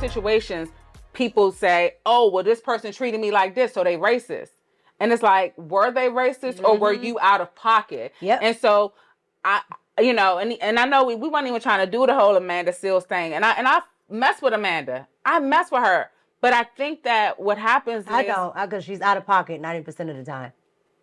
situations, people say, oh, well, this person treated me like this, so they racist. And it's like, were they racist or were you out of pocket? Yep. And so I know we weren't even trying to do the whole Amanda Seales thing. And I mess with Amanda. I mess with her. But I think that what happens because she's out of pocket 90% of the time.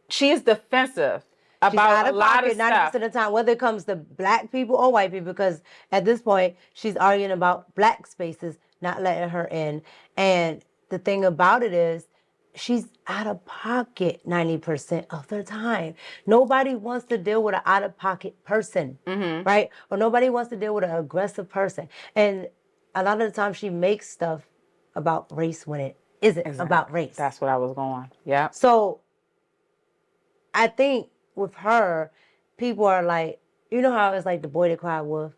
She is defensive She's about out a of lot pocket of 90% stuff. of the time, whether it comes to black people or white people, because at this point, she's arguing about black spaces, not letting her in. And the thing about it is, she's out of pocket 90% of the time. Nobody wants to deal with an out of pocket person, right? Or nobody wants to deal with an aggressive person. And a lot of the time, she makes stuff about race when it isn't about race. That's what I was going. Yeah. So I think with her, people are like, you know how it's like the boy that cried wolf?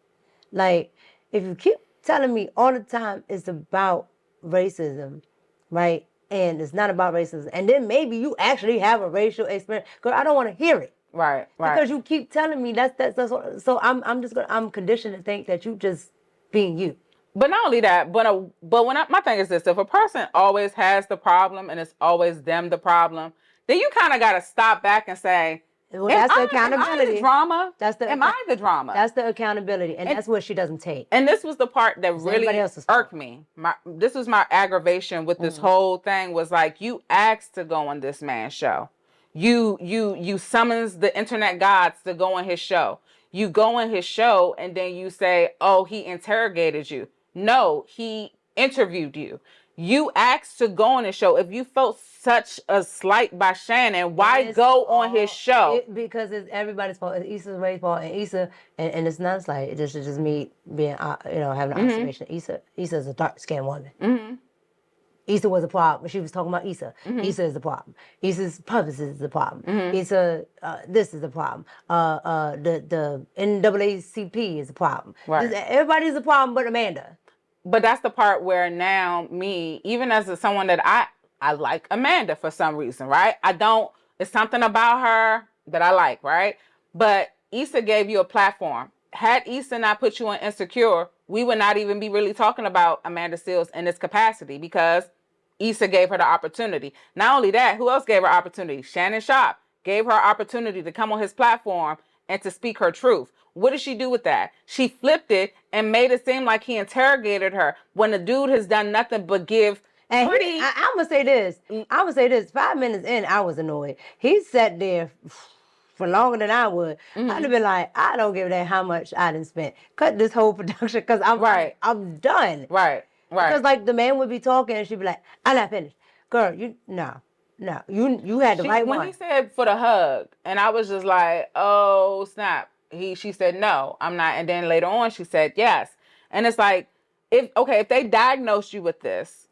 Like, if you keep telling me all the time it's about racism, right? And it's not about racism. And then maybe you actually have a racial experience. Girl, I don't want to hear it. Right. Because you keep telling me that's what, so I'm conditioned to think that you just being you. But not only that, my thing is this: if a person always has the problem and it's always them the problem, then you kind of got to stop back and say, well, that's the accountability. Am I the drama? Am I the drama? That's the accountability, and that's what she doesn't take. And this was the part that really irked me. This was my aggravation with this whole thing, was like, you asked to go on this man's show. You summons the internet gods to go on his show. You go on his show and then you say, oh, he interrogated you. No, he interviewed you. You asked to go on his show. If you felt such a slight by Shannon, why go on his show? Because it's everybody's fault. It's Issa's Ray's fault, and Issa, and it's not slight. It's just me being, having an observation. Issa's a dark-skinned woman. Issa was a problem. She was talking about Issa. Issa is the problem. Issa's purpose is the problem. Issa, this is the problem. The NAACP is the problem. Right. Everybody's a problem but Amanda. But that's the part where now me, even as someone that I like Amanda for some reason, right? It's something about her that I like, right? But Issa gave you a platform. Had Issa not put you on Insecure, we would not even be really talking about Amanda Seales in this capacity, because Issa gave her the opportunity. Not only that, who else gave her opportunity? Shannon Sharpe gave her opportunity to come on his platform and to speak her truth. What did she do with that? She flipped it and made it seem like he interrogated her when the dude has done nothing but give. And I'm going to say this. 5 minutes in, I was annoyed. He sat there for longer than I would. I'd have been like, I don't give a damn how much I done spent. Cut this whole production because I'm done. Right. Because like the man would be talking and she'd be like, I'm not finished. Girl, you had the right one. When he said for the hug, and I was just like, oh, snap. She said, no, I'm not. And then later on, she said, yes. And it's like, if they diagnosed you with this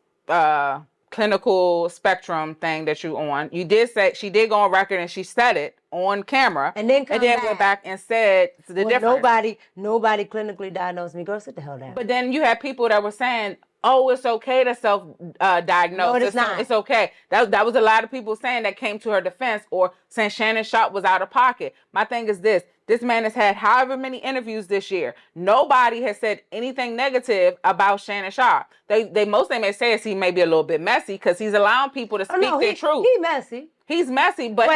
clinical spectrum thing that you're on, you did say, she did go on record and she said it on camera. And then went back and said the difference. Nobody clinically diagnosed me. Girl, sit the hell down. But then you had people that were saying, oh, it's okay to self-diagnose. No, it's not. It's okay. That was a lot of people saying that came to her defense, or saying Shannon Sharpe was out of pocket. My thing is this. This man has had however many interviews this year. Nobody has said anything negative about Shannon Sharpe. Most they may say is he may be a little bit messy because he's allowing people to speak their truth. He's messy. He's messy, but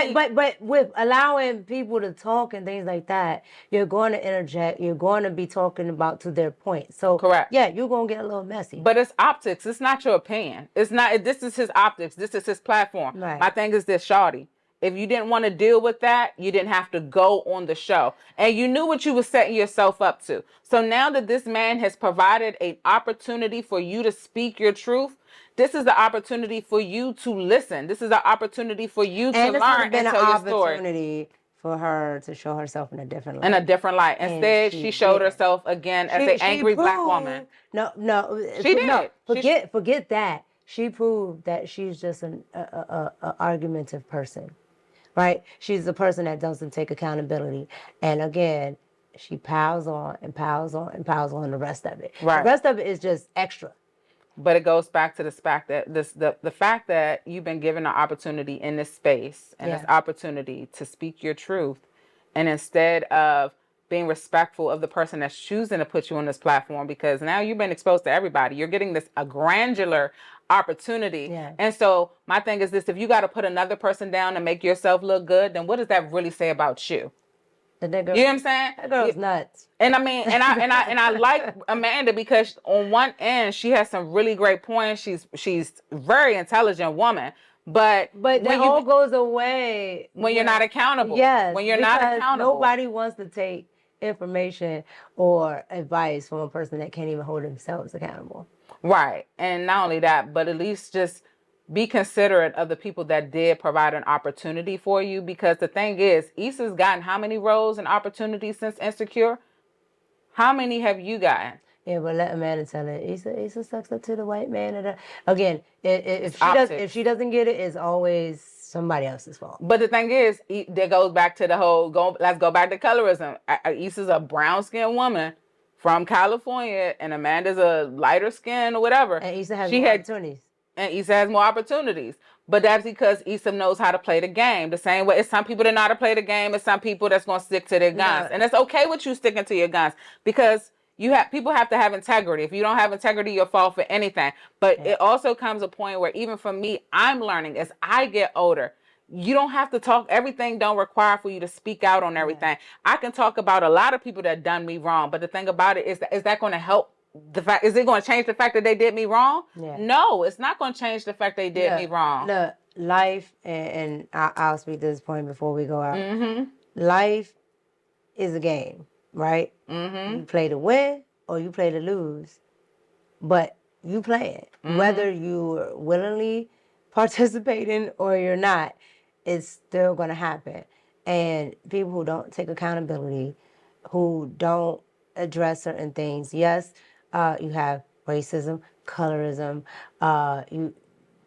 with allowing people to talk and things like that, you're going to interject. You're going to be talking about to their point. So correct. Yeah, you're going to get a little messy. But it's optics. It's not your opinion. It's not. This is his optics. This is his platform. Right. My thing is this, shawty. If you didn't want to deal with that, you didn't have to go on the show. And you knew what you were setting yourself up to. So now that this man has provided an opportunity for you to speak your truth, this is the opportunity for you to listen. This is an opportunity for you to learn and tell your story. And it's been an opportunity for her to show herself in a different light. In a different light. Instead, she showed herself again as an angry black woman. No. She did. No, forget that. She proved that she's just an argumentative person. Right? She's a person that doesn't take accountability. And again, she piles on and piles on and piles on the rest of it. Right. The rest of it is just extra. But it goes back to the fact that the fact that you've been given an opportunity in this space and this opportunity to speak your truth, and instead of being respectful of the person that's choosing to put you on this platform, because now you've been exposed to everybody. You're getting a granular opportunity. Yeah. And so my thing is this: if you got to put another person down to make yourself look good, then what does that really say about you? That girl, You know what I'm saying? that girl's nuts. And I mean, and I like Amanda, because on one end she has some really great points. She's a very intelligent woman, but that all goes away when you're not accountable. Yes, when you're not accountable, nobody wants to take information or advice from a person that can't even hold themselves accountable. Right. And not only that, but at least just be considerate of the people that did provide an opportunity for you, because the thing is, Issa's gotten how many roles and opportunities since Insecure? How many have you gotten? Yeah, but let Amanda tell it. Issa sucks up to the white man. Again, if she doesn't get it, it's always somebody else's fault. But the thing is, that goes back to the whole, let's go back to colorism. Issa's a brown-skinned woman from California, and Amanda's a lighter skin or whatever. And Issa has more opportunities. And Issa has more opportunities. But that's because Issa knows how to play the game. The same way, it's some people that know how to play the game, and some people that's going to stick to their guns. No. And it's okay with you sticking to your guns, because people have to have integrity. If you don't have integrity, you'll fall for anything. But it also comes a point where, even for me, I'm learning as I get older. You don't have to talk. Everything don't require for you to speak out on everything. Yeah. I can talk about a lot of people that done me wrong, but the thing about it is that going to help? Is it going to change the fact that they did me wrong? Yeah. No, it's not going to change the fact they did me wrong. Look, life, and I'll speak to this point before we go out. Mm-hmm. Life is a game, right? Mm-hmm. You play to win or you play to lose, but you play it. Mm-hmm. Whether you're willingly participating or you're not, it's still going to happen. And people who don't take accountability, who don't address certain things, yes, you have racism, colorism,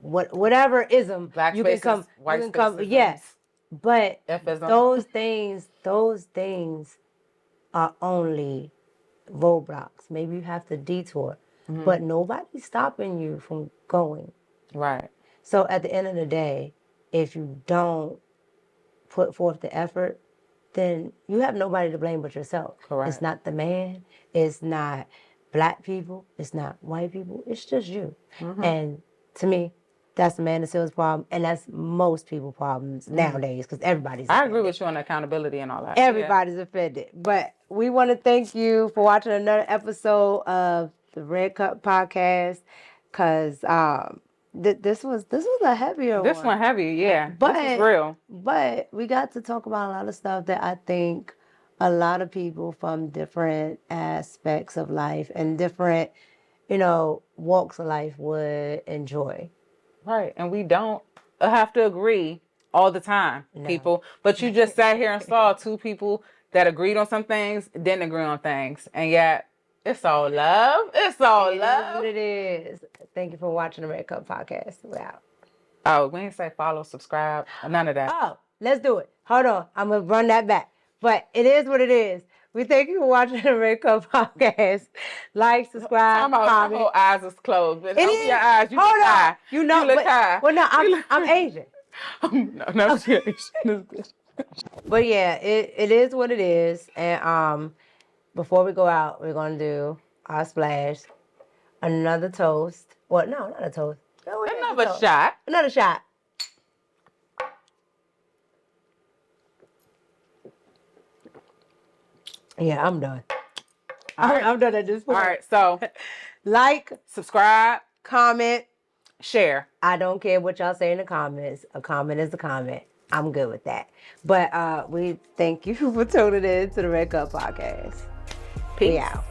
whatever ism, black you spaces, can come, white you can come, spaces, yes. But F-ism. those things are only roadblocks. Maybe you have to detour, but nobody's stopping you from going. Right. So at the end of the day, if you don't put forth the effort, then you have nobody to blame but yourself. Correct. It's not the man. It's not black people. It's not white people. It's just you. Mm-hmm. And to me, that's Amanda Seals' problem, and that's most people's problems nowadays, because everybody's offended. I agree with you on accountability and all that. Everybody's offended. But we want to thank you for watching another episode of the Red Cup Podcast, because this was a heavier one. This one heavy, yeah. But this is real. But we got to talk about a lot of stuff that I think a lot of people from different aspects of life and different, walks of life would enjoy. Right. And we don't have to agree all the time, people. But you just sat here and saw two people that agreed on some things, didn't agree on things. And yet, it's all love. It's all love. Is what it is. Thank you for watching the Red Cup Podcast. We're out. Oh, we didn't say follow, subscribe, none of that. Oh, let's do it. Hold on. I'm going to run that back. But it is what it is. We thank you for watching the Red Cup Podcast. Like, subscribe, comment. My whole eyes is closed. But it is. Your eyes. You Hold look on. high. You look high. Well, no, I'm Asian. No, she's Asian. But yeah, it is what it is. And before we go out, we're going to do our splash. Another toast. Well, no, not a toast. No, another shot. Another shot. Yeah, I'm done. I'm done at this point. All right, so like, subscribe, comment, share. I don't care what y'all say in the comments. A comment is a comment. I'm good with that. But we thank you for tuning in to the Red Cup Podcast. Peace. We out.